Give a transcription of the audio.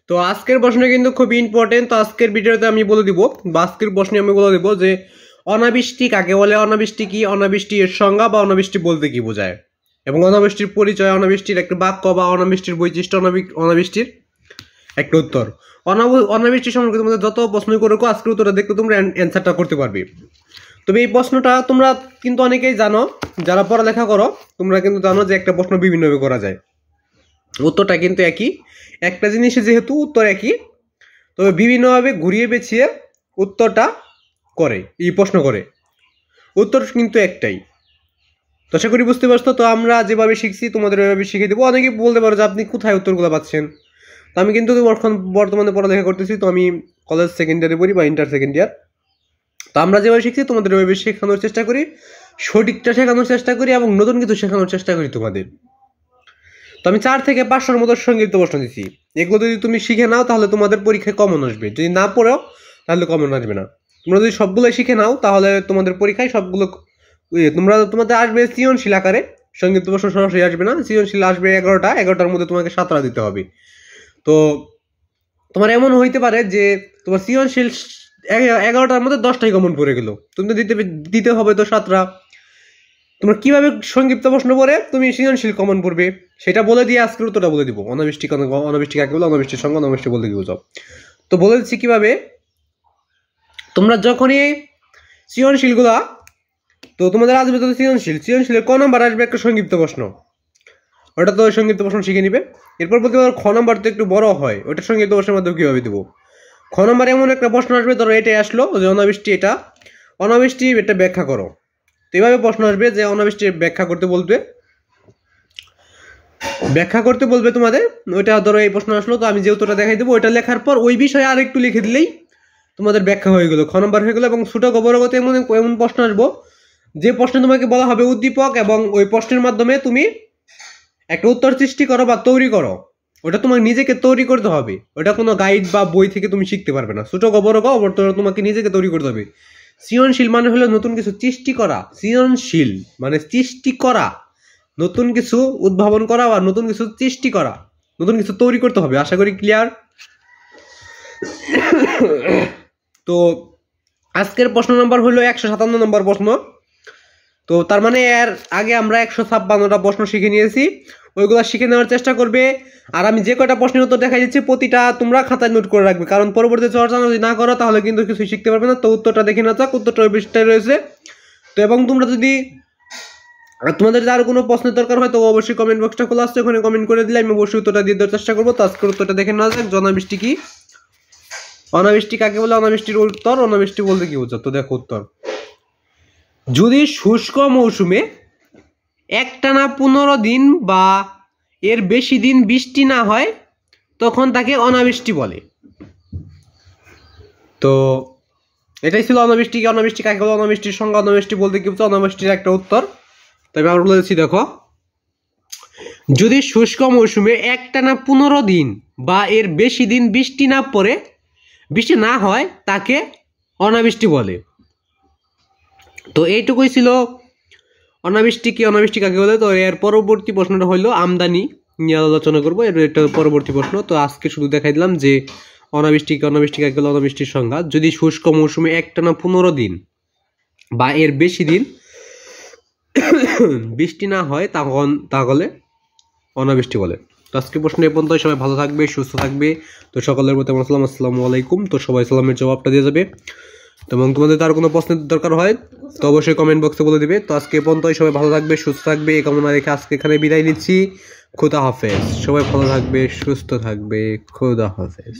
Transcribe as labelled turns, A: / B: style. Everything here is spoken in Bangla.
A: তো আজকের প্রশ্ন কিন্তু খুবই ইম্পর্টেন্ট। তো আজকের ভিডিওতে আমি বলে দিব বা আজকের প্রশ্নে আমি বলে দিব যে অনাবৃষ্টি কাকে বলে, অনাবৃষ্টি কি, অনাবৃষ্টি এর সংজ্ঞা বা অনাবৃষ্টি বলতে কি বোঝায়, এবং অনাবৃষ্টির পরিচয়, অনাবৃষ্টির একটা বাক্য বা অনাবৃষ্টির বৈশিষ্ট্য, অনাবৃষ্টির একটা উত্তর। অনাবৃষ্টি সম্পর্কে তোমাদের যত প্রশ্ন করো আজকের উত্তরটা দেখতে তোমরা অ্যান্সারটা করতে পারবে। তবে এই প্রশ্নটা তোমরা কিন্তু অনেকেই জানো, যারা পড়ালেখা করো তোমরা কিন্তু জানো যে একটা প্রশ্ন বিভিন্নভাবে করা যায়, উত্তরটা কিন্তু একই, একটা জিনিসে যেহেতু উত্তর একই, তবে বিভিন্নভাবে ঘুরিয়ে পেঁচিয়ে উত্তরটা করে, এই প্রশ্ন করে, উত্তর কিন্তু একটাই। তো আশা করি বুঝতে পারছো। তো আমরা যেভাবে শিখছি তোমাদের ওইভাবে শিখে দেবো। অনেকেই বলতে পারো যে আপনি কোথায় উত্তরগুলো পাচ্ছেন। তো আমি কিন্তু বর্তমানে পড়ালেখা করতেছি, তো আমি কলেজ সেকেন্ড ইয়ারে পড়ি বা ইন্টার সেকেন্ড ইয়ার। তো আমরা যেভাবে শিখছি তোমাদের ওইভাবে শেখানোর চেষ্টা করি, সঠিকটা শেখানোর চেষ্টা করি এবং নতুন কিছু শেখানোর চেষ্টা করি তোমাদের। তো আমি 4 থেকে 500-র মতো সংক্ষিপ্ত প্রশ্ন দিচ্ছি। এগুলো যদি তুমি শিখে নাও তাহলে তোমাদের পরীক্ষায় কমন আসবে, যদি না পড়ো তাহলে কমন আসবে না। তোমরা যদি সবগুলো শিখে নাও তাহলে তোমাদের পরীক্ষায় সবগুলো তোমাদের আসবে সৃজনশীল আকারে, সংক্ষিপ্ত প্রশ্ন সরাসরি আসবে না, সৃজনশীল আসবে 11টার মধ্যে তোমাকে 7টা দিতে হবে। তো তোমার এমন হইতে পারে যে তোমার সৃজনশীল 11টার মধ্যে 10টাই কমন পড়ে গেল, তুমি তো দিতে হবে তো 7টা। তোমরা কিভাবে সংক্ষিপ্ত প্রশ্ন পড়ে তুমি সৃজনশীল কমন পড়বে সেটা বলে দিয়ে আজকের উত্তরটা বলে দিব। অনাবৃষ্টি কাকে বলে, অনাবৃষ্টির সঙ্গে অনাবৃষ্টি বলতে কি বোঝাও। তো বলে দিচ্ছি কিভাবে। তোমরা যখনই সৃজনশীলগুলা, তো তোমাদের আসবে তো সৃজনশীলের ক নাম্বার আসবে একটা সংক্ষিপ্ত প্রশ্ন, ওটা তো সংক্ষিপ্ত প্রশ্ন শিখে নিবে। এরপর বলতে পারো খ নাম্বার তো একটু বড় হয়, ওটা সংক্ষিপ্ত প্রশ্নের মাধ্যমে কীভাবে দেবো। খ নাম্বার এমন একটা প্রশ্ন আসবে, ধরো এটাই আসলো যে অনাবৃষ্টি এটা ব্যাখ্যা করো। তো এইভাবে প্রশ্ন আসবে যে অনাবৃষ্টি ব্যাখ্যা করতে বলবে তোমাদের। ওইটা ধরো এই প্রশ্ন আসলো, তো আমি যে উত্তরটা দেখাই দেবো ওইটা লেখার পর ওই বিষয়ে আর একটু লিখে দিলেই তোমাদের ব্যাখ্যা হয়ে গেলো, খ নম্বর হয়ে গেলো। এবং ছোট গবরগতে এমন প্রশ্ন আসবো যে প্রশ্নে তোমাকে বলা হবে উদ্দীপক, এবং ওই প্রশ্নের মাধ্যমে তুমি একটা উত্তর সৃষ্টি করো বা তৈরি করো। ওটা তোমাকে নিজেকে তৈরি করতে হবে, ওটা কোনো গাইড বা বই থেকে তুমি শিখতে পারবে না। ছোট গবরগ তোমাকে নিজেকে তৈরি করতে হবে। সৃজনশীল মানে হলো নতুন কিছু সৃষ্টি করা, সৃজনশীল মানে সৃষ্টি করা, নতুন কিছু উদ্ভাবন করা বা নতুন কিছু সৃষ্টি করা, নতুন কিছু তৈরি করতে হবে। আশা করি ক্লিয়ার। তো আজকের প্রশ্ন নম্বর হলো 157 নম্বর প্রশ্ন। তো তার মানে এর আগে আমরা 156টা প্রশ্ন শিখে নিয়েছি, ওইগুলো শিখে নেওয়ার চেষ্টা করবে। আর আমি যে কয়টা প্রশ্নের উত্তর দেখা যাচ্ছে প্রতিটা তোমরা খাতায় নোট করে রাখবে, কারণ পরবর্তী চর্চা যদি না করো তাহলে কিন্তু কিছু শিখতে পারবে না। তো উত্তরটা দেখে না যাক, উত্তরটা ওই পৃষ্ঠায় রয়েছে। তো এবং তোমরা যদি তোমাদের আর কোনো প্রশ্নের দরকার হয় তো অবশ্যই কমেন্ট বক্সটা খোলা আসছে, ওখানে কমেন্ট করে দিলে আমি অবশ্যই উত্তরটা দিয়ে দেওয়ার চেষ্টা করবো। তো আজকের উত্তরটা দেখে নেওয়া যাক। অনাবৃষ্টি কি, অনাবৃষ্টি কাকে বলে, অনাবৃষ্টির উত্তর, অনাবৃষ্টি বলতে কি বোঝায়। তো দেখো উত্তর, যদি শুষ্ক মৌসুমে একটানা 15 দিন বা এর বেশি দিন বৃষ্টি না হয় তখন তাকে অনাবৃষ্টি বলে। তো এটাই ছিল অনাবৃষ্টি কি, অনাবৃষ্টি কাকে বলে, অনাবৃষ্টির সংজ্ঞা, অনাবৃষ্টি বলতে কি বোঝায়, অনাবৃষ্টির একটা উত্তর। তবে আমরা বলেছি দেখো, যদি শুষ্ক মৌসুমে একটানা 15 দিন বা এর বেশি দিন বৃষ্টি না হয় তাকে অনাবৃষ্টি বলে। তো এইটুকুই ছিল অনাবৃষ্টি কি, অনাবৃষ্টি কাকে বলে। তো এর পরবর্তী প্রশ্নটা হলো আমদানি নিয়ে আলোচনা করবো, এটা পরবর্তী প্রশ্ন। তো আজকে শুধু দেখাই দিলাম যে অনাবৃষ্টি কি, অনাবৃষ্টি কাকে বলে, অনাবৃষ্টির সংজ্ঞা। যদি শুষ্ক মৌসুমে একটানা 15 দিন বা এর বেশি দিন বৃষ্টি না হয় তাহলে অনাবৃষ্টি বলে। তো আজকে প্রশ্ন এ পর্যন্ত। সবাই ভালো থাকবে, সুস্থ থাকবে। তো সকলের প্রতি আমার সালাম, আসসালামু আলাইকুম। তো সবাই সালামের জবাবটা দিয়ে যাবে। তো এবং তোমাদের তার কোনো প্রশ্নের দরকার হয় তো অবশ্যই কমেন্ট বক্সে বলে দিবে। তো আজকে এ পর্যন্ত। সবাই ভালো থাকবে, সুস্থ থাকবে, এই কামনা রেখে আজকে এখানে বিদায় নিচ্ছি। খোদা হাফেজ। সবাই ভালো থাকবে, সুস্থ থাকবে। খোদা হাফেজ।